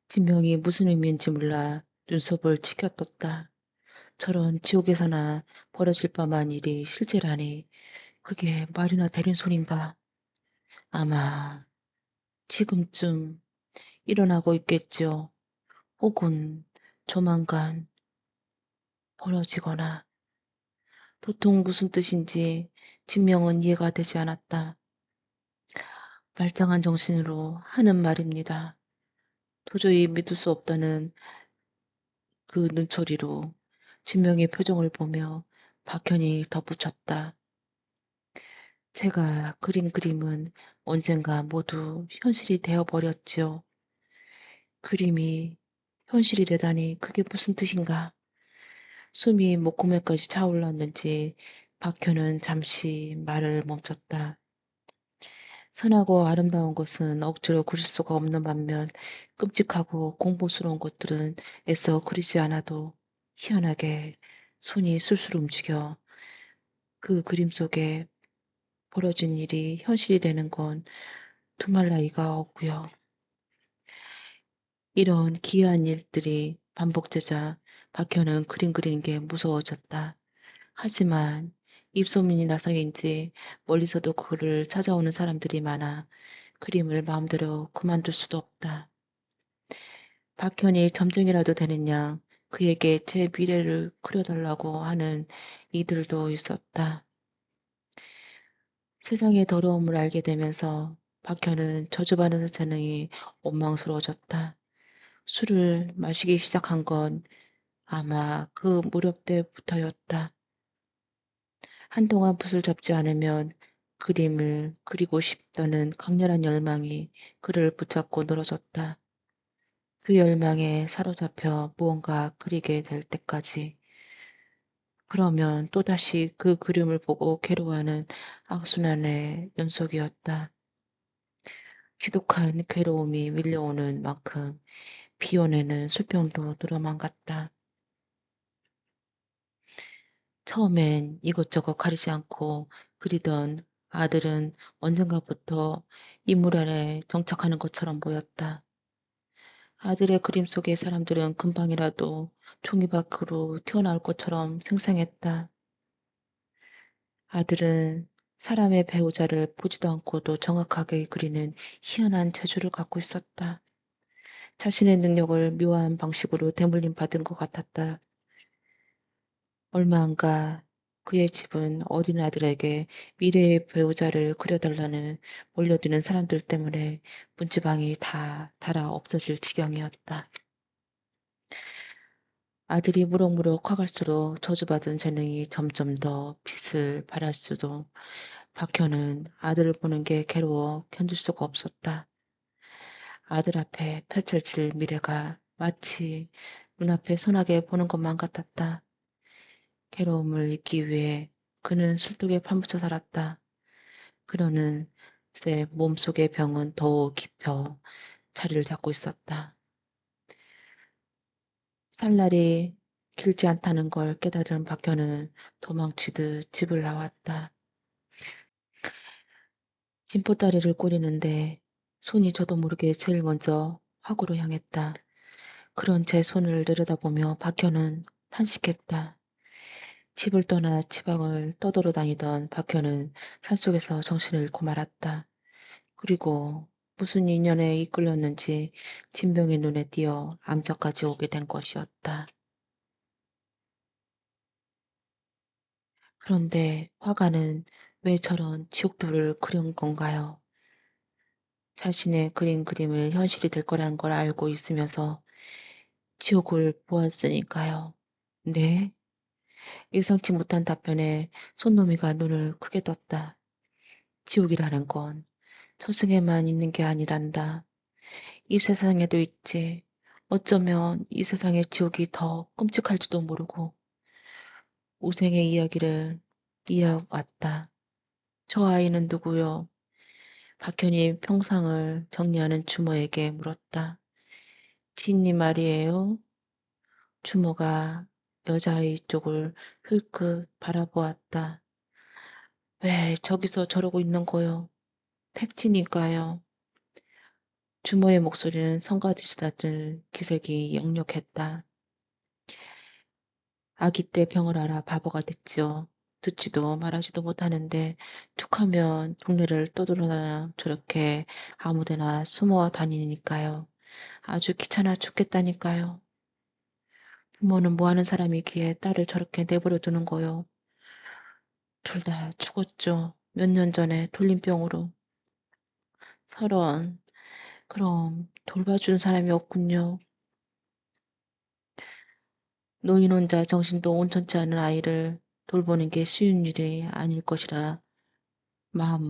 진명이 무슨 의미인지 몰라 눈썹을 치켜떴다. 저런 지옥에서나 벌어질 법한 일이 실제라니 그게 말이나 되는 소린가? 아마 지금쯤 일어나고 있겠죠. 혹은 조만간 벌어지거나 도통 무슨 뜻인지 진명은 이해가 되지 않았다. 말짱한 정신으로 하는 말입니다. 도저히 믿을 수 없다는 그 눈초리로 진명의 표정을 보며 박현이 덧붙였다. 제가 그린 그림은 언젠가 모두 현실이 되어버렸지요. 그림이 현실이 되다니 그게 무슨 뜻인가? 숨이 목구멍까지 차올랐는지 박현은 잠시 말을 멈췄다. 선하고 아름다운 것은 억지로 그릴 수가 없는 반면 끔찍하고 공포스러운 것들은 애써 그리지 않아도 희한하게 손이 술술 움직여 그 그림 속에 벌어진 일이 현실이 되는 건 두말 나위가 없고요. 이런 기이한 일들이 반복되자 박현은 그림 그리는 게 무서워졌다. 하지만 입소문이라서인지 멀리서도 그를 찾아오는 사람들이 많아 그림을 마음대로 그만둘 수도 없다. 박현이 점쟁이라도 되는 양 그에게 제 미래를 그려달라고 하는 이들도 있었다. 세상의 더러움을 알게 되면서 박현은 저주받은 재능이 원망스러워졌다. 술을 마시기 시작한 건 아마 그 무렵 때부터였다. 한동안 붓을 잡지 않으면 그림을 그리고 싶다는 강렬한 열망이 그를 붙잡고 늘어졌다. 그 열망에 사로잡혀 무언가 그리게 될 때까지. 그러면 또다시 그 그림을 보고 괴로워하는 악순환의 연속이었다. 지독한 괴로움이 밀려오는 만큼 비워내는 술병도 늘어만 갔다. 처음엔 이것저것 가리지 않고 그리던 아들은 언젠가부터 이물 아래 정착하는 것처럼 보였다. 아들의 그림 속의 사람들은 금방이라도 종이 밖으로 튀어나올 것처럼 생생했다. 아들은 사람의 배우자를 보지도 않고도 정확하게 그리는 희한한 재주를 갖고 있었다. 자신의 능력을 묘한 방식으로 대물림 받은 것 같았다. 얼마 안가 그의 집은 어린 아들에게 미래의 배우자를 그려달라는 몰려드는 사람들 때문에 문지방이 다 닳아 없어질 지경이었다. 아들이 무럭무럭 커갈수록 저주받은 재능이 점점 더 빛을 발할 수도 박혀는 아들을 보는 게 괴로워 견딜 수가 없었다. 아들 앞에 펼쳐질 미래가 마치 눈앞에 선하게 보는 것만 같았다. 괴로움을 잊기 위해 그는 술독에 파묻혀 살았다. 그러는 새 몸속의 병은 더욱 깊어 자리를 잡고 있었다. 살 날이 길지 않다는 걸 깨달은 박현은 도망치듯 집을 나왔다. 진보다리를 꼬리는데 손이 저도 모르게 제일 먼저 화구로 향했다. 그런 제 손을 내려다보며 박현은 탄식했다. 집을 떠나 지방을 떠돌아다니던 박현은 산속에서 정신을 잃고 말았다. 그리고 무슨 인연에 이끌렸는지 진병이 눈에 띄어 암자까지 오게 된 것이었다. 그런데 화가는 왜 저런 지옥도를 그린 건가요? 자신의 그린 그림을 현실이 될 거라는 걸 알고 있으면서 지옥을 보았으니까요. 네? 예상치 못한 답변에 손놈이가 눈을 크게 떴다. 지옥이라는 건 저승에만 있는 게 아니란다. 이 세상에도 있지. 어쩌면 이 세상의 지옥이 더 끔찍할지도 모르고 우생의 이야기를 이어왔다. 저 아이는 누구요? 박현이 평상을 정리하는 주모에게 물었다. 진이 말이에요. 주모가 여자아이 쪽을 흘끗 바라보았다. 왜 저기서 저러고 있는 거요? 팩트니까요. 주모의 목소리는 성가시다들 기색이 역력했다. 아기 때 병을 앓아 바보가 됐지요. 듣지도 말하지도 못하는데 툭하면 동네를 떠돌아다녀 저렇게 아무데나 숨어 다니니까요. 아주 귀찮아 죽겠다니까요. 부모는 뭐 하는 사람이기에 딸을 저렇게 내버려 두는 거요. 둘 다 죽었죠. 몇 년 전에 돌림병으로. 서런, 그럼 돌봐준 사람이 없군요. 노인 혼자 정신도 온전치 않은 아이를 돌보는 게 쉬운 일이 아닐 것이라 마음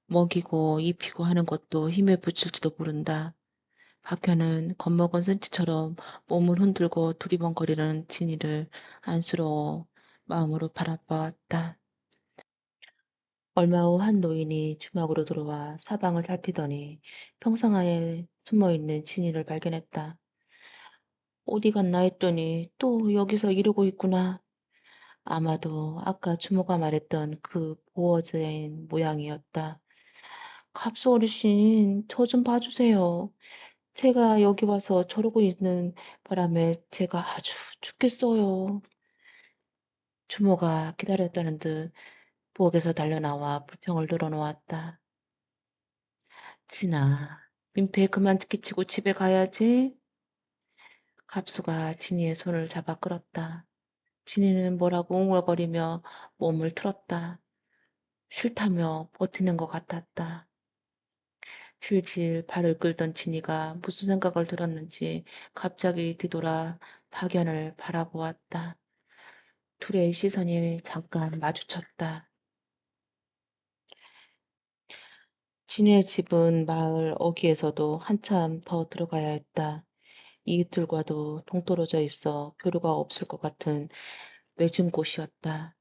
먹이고 입히고 하는 것도 힘에 부칠지도 모른다. 박현은 겁먹은 센치처럼 몸을 흔들고 두리번거리는 진이를 안쓰러워 마음으로 바라보았다. 얼마 후 한 노인이 주막으로 들어와 사방을 살피더니 평상 안에 숨어있는 진이를 발견했다. 어디 갔나 했더니 또 여기서 이러고 있구나. 아마도 아까 주모가 말했던 그 보어즈인 모양이었다. 갑수 어르신, 저 좀 봐주세요. 제가 여기 와서 저러고 있는 바람에 제가 아주 죽겠어요. 주모가 기다렸다는 듯 부엌에서 달려나와 불평을 늘어놓았다. 진아, 민폐 그만 끼치고 집에 가야지. 갑수가 진이의 손을 잡아 끌었다. 진이는 뭐라고 웅얼거리며 몸을 틀었다. 싫다며 버티는 것 같았다. 질질 발을 끌던 진이가 무슨 생각을 들었는지 갑자기 뒤돌아 박연을 바라보았다. 둘의 시선이 잠깐 마주쳤다. 진이의 집은 마을 어귀에서도 한참 더 들어가야 했다. 이웃들과도 동떨어져 있어 교류가 없을 것 같은 외진 곳이었다.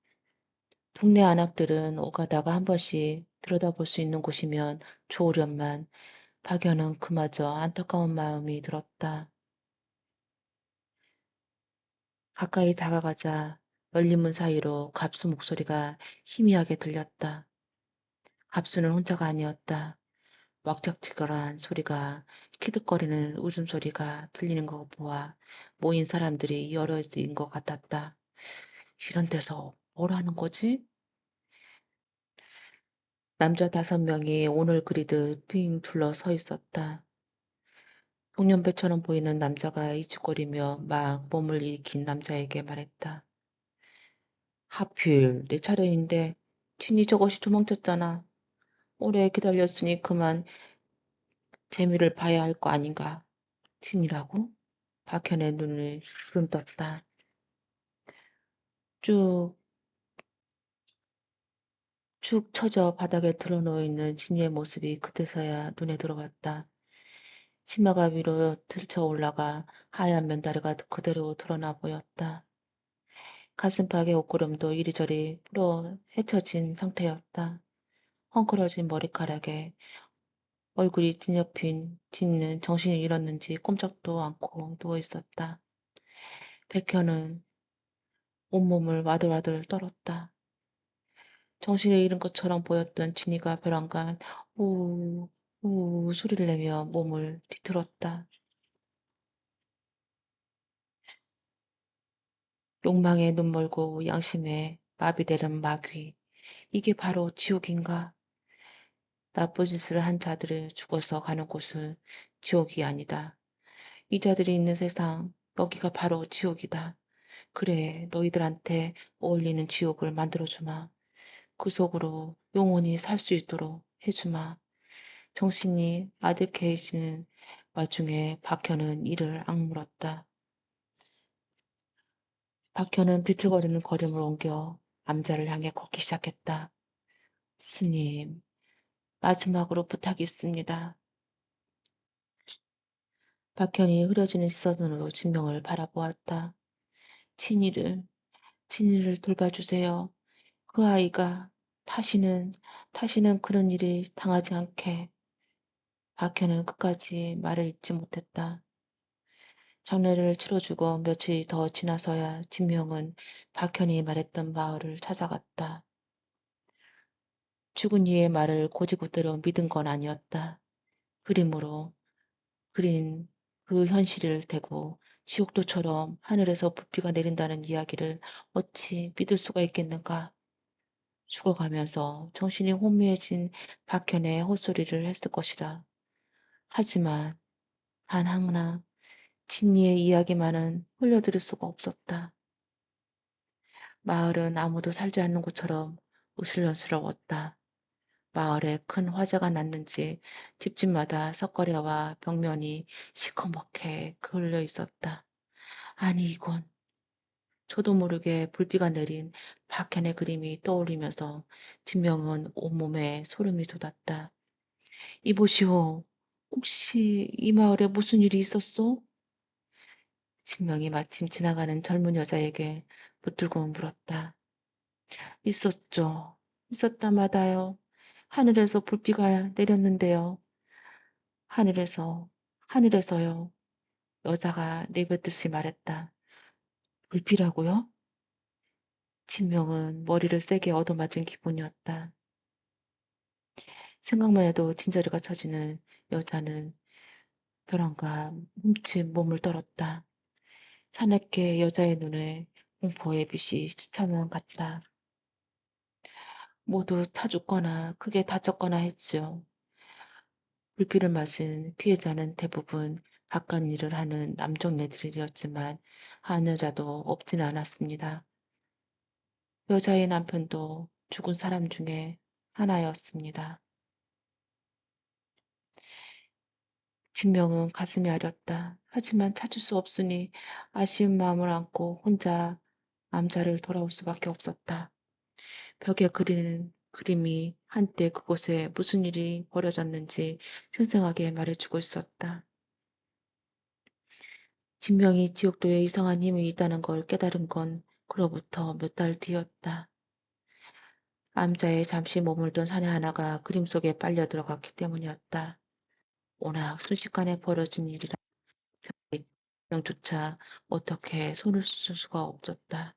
동네 안악들은 오가다가 한 번씩 들여다볼 수 있는 곳이면 좋으련만 박연은 그마저 안타까운 마음이 들었다. 가까이 다가가자 열린 문 사이로 갑수 목소리가 희미하게 들렸다. 갑수는 혼자가 아니었다. 왁작지껄한 소리가 키득거리는 웃음소리가 들리는 거 보아 모인 사람들이 여럿인 것 같았다. 이런 데서 뭘 하는 거지? 남자 5명이 오늘 그리듯 빙 둘러 서 있었다. 동년배처럼 보이는 남자가 이죽거리며 막 몸을 일으킨 남자에게 말했다. 하필 내 차례인데 진이 저것이 도망쳤잖아. 오래 기다렸으니 그만 재미를 봐야 할 거 아닌가. 진이라고? 박현의 눈을 부름 떴다. 쭉, 축 처져 바닥에 드러누워 있는 진이의 모습이 그때서야 눈에 들어왔다. 치마가 위로 들쳐 올라가 하얀 면다리가 그대로 드러나 보였다. 가슴팍의 옷구름도 이리저리 풀어 헤쳐진 상태였다. 헝클어진 머리카락에 얼굴이 뒤덮인 진이는 정신이 잃었는지 꼼짝도 않고 누워 있었다. 백현은 온몸을 와들와들 떨었다. 정신을 잃은 것처럼 보였던 진이가 벼랑간 우우 우우 소리를 내며 몸을 뒤틀었다. 욕망에 눈멀고 양심에 마비되는 마귀. 이게 바로 지옥인가? 나쁜 짓을 한 자들을 죽어서 가는 곳은 지옥이 아니다. 이 자들이 있는 세상, 여기가 바로 지옥이다. 그래, 너희들한테 어울리는 지옥을 만들어주마. 그 속으로 영원히 살 수 있도록 해주마. 정신이 아득해지는 와중에 박현은 이를 악물었다. 박현은 비틀거리는 걸음을 옮겨 암자를 향해 걷기 시작했다. 스님, 마지막으로 부탁이 있습니다. 박현이 흐려지는 시선으로 진명을 바라보았다. 친이를, 친이를 돌봐주세요. 그 아이가 다시는 그런 일이 당하지 않게. 박현은 끝까지 말을 잇지 못했다. 장례를 치러주고 며칠이 더 지나서야 진명은 박현이 말했던 마을을 찾아갔다. 죽은 이의 말을 곧이곧대로 믿은 건 아니었다. 그림으로 그린 그 현실을 대고 지옥도처럼 하늘에서 부피가 내린다는 이야기를 어찌 믿을 수가 있겠는가. 죽어가면서 정신이 혼미해진 박현의 헛소리를 했을 것이다. 하지만 단 하나 진리의 이야기만은 흘려들을 수가 없었다. 마을은 아무도 살지 않는 곳처럼 으슬렁스러웠다. 마을에 큰 화재가 났는지 집집마다 석거리와 벽면이 시커멓게 그을려 있었다. 아니 이건 저도 모르게 불비가 내린 박현의 그림이 떠올리면서 진명은 온몸에 소름이 돋았다. 이보시오. 혹시 이 마을에 무슨 일이 있었소? 진명이 마침 지나가는 젊은 여자에게 붙들고 물었다. 있었죠. 있었다마다요. 하늘에서 불비가 내렸는데요. 하늘에서, 하늘에서요. 여자가 내뱉듯이 말했다. 불비라고요? 진명은 머리를 세게 얻어맞은 기분이었다. 생각만 해도 진저리가 쳐지는 여자는 벼랑과 훔친 몸을 떨었다. 사납게 여자의 눈에 공포의 빛이 스쳐만 갔다. 모두 타 죽거나 크게 다쳤거나 했죠. 불피를 맞은 피해자는 대부분 바깥 일을 하는 남종네들이었지만 한 여자도 없지는 않았습니다. 여자의 남편도 죽은 사람 중에 하나였습니다. 진명은 가슴이 아렸다. 하지만 찾을 수 없으니 아쉬운 마음을 안고 혼자 암자를 돌아올 수밖에 없었다. 벽에 그리는 그림이 한때 그곳에 무슨 일이 벌어졌는지 생생하게 말해주고 있었다. 진명이 지옥도에 이상한 힘이 있다는 걸 깨달은 건 그로부터 몇 달 뒤였다. 암자에 잠시 머물던 사내 하나가 그림 속에 빨려 들어갔기 때문이었다. 워낙 순식간에 벌어진 일이라 명조차 어떻게 손을 쓸 수가 없었다.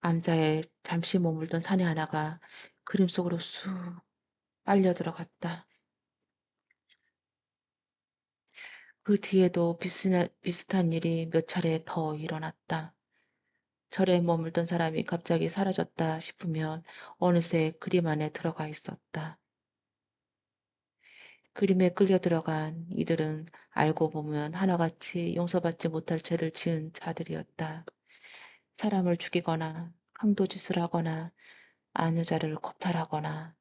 암자에 잠시 머물던 사내 하나가 그림 속으로 쑥 빨려 들어갔다. 그 뒤에도 비슷한 일이 몇 차례 더 일어났다. 절에 머물던 사람이 갑자기 사라졌다 싶으면 어느새 그림 안에 들어가 있었다. 그림에 끌려 들어간 이들은 알고 보면 하나같이 용서받지 못할 죄를 지은 자들이었다. 사람을 죽이거나 강도짓을 하거나 아녀자를 겁탈하거나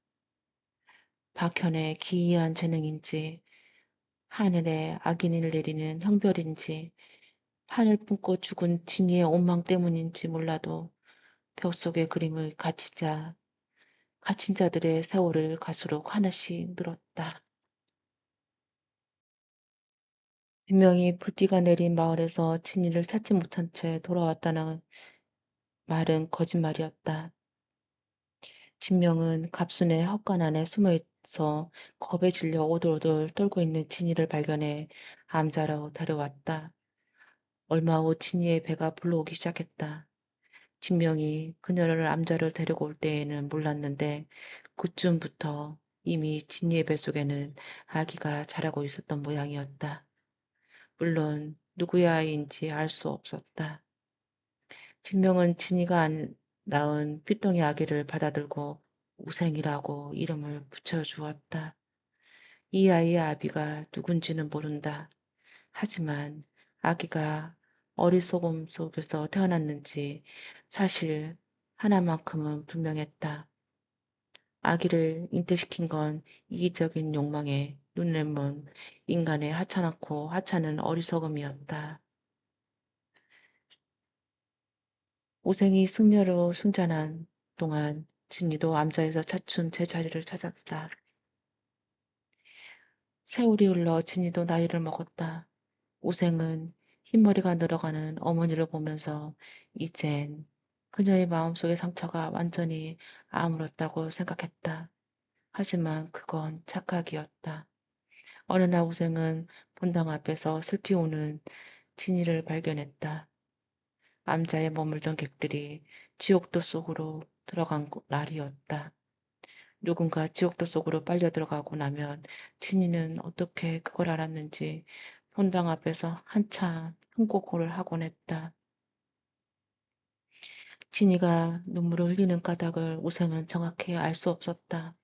박현의 기이한 재능인지 하늘에 악인을 내리는 형벌인지 하늘 품고 죽은 진이의 온망 때문인지 몰라도 벽 속의 그림을 갇힌 자들의 세월을 갈수록 하나씩 늘었다. 분명히 불비가 내린 마을에서 진이를 찾지 못한 채 돌아왔다는 말은 거짓말이었다. 진명은 갑순의 헛간 안에 숨어 있어 겁에 질려 오돌오돌 떨고 있는 진이를 발견해 암자로 데려왔다. 얼마 후 진이의 배가 불러오기 시작했다. 진명이 그녀를 암자를 데리고 올 때에는 몰랐는데 그쯤부터 이미 진이의 뱃속에는 아기가 자라고 있었던 모양이었다. 물론 누구의 아이인지 알 수 없었다. 진명은 낳은 핏덩이 아기를 받아들고 우생이라고 이름을 붙여주었다. 이 아이의 아비가 누군지는 모른다. 하지만 아기가 어리석음 속에서 태어났는지 사실 하나만큼은 분명했다. 아기를 잉태시킨 건 이기적인 욕망에 눈내문 인간의 하찮았고 하찮은 어리석음이었다. 오생이 승려로 승전한 동안 진이도 암자에서 차츰 제자리를 찾았다. 세월이 흘러 진이도 나이를 먹었다. 오생은 흰머리가 늘어가는 어머니를 보면서 이젠 그녀의 마음속의 상처가 완전히 아물었다고 생각했다. 하지만 그건 착각이었다. 어느 날 오생은 본당 앞에서 슬피 우는 진이를 발견했다. 암자에 머물던 객들이 지옥도 속으로 들어간 날이었다. 누군가 지옥도 속으로 빨려 들어가고 나면 진이는 어떻게 그걸 알았는지 본당 앞에서 한참 흥고코를 하곤 했다. 진이가 눈물을 흘리는 까닭을 오생은 정확히 알 수 없었다.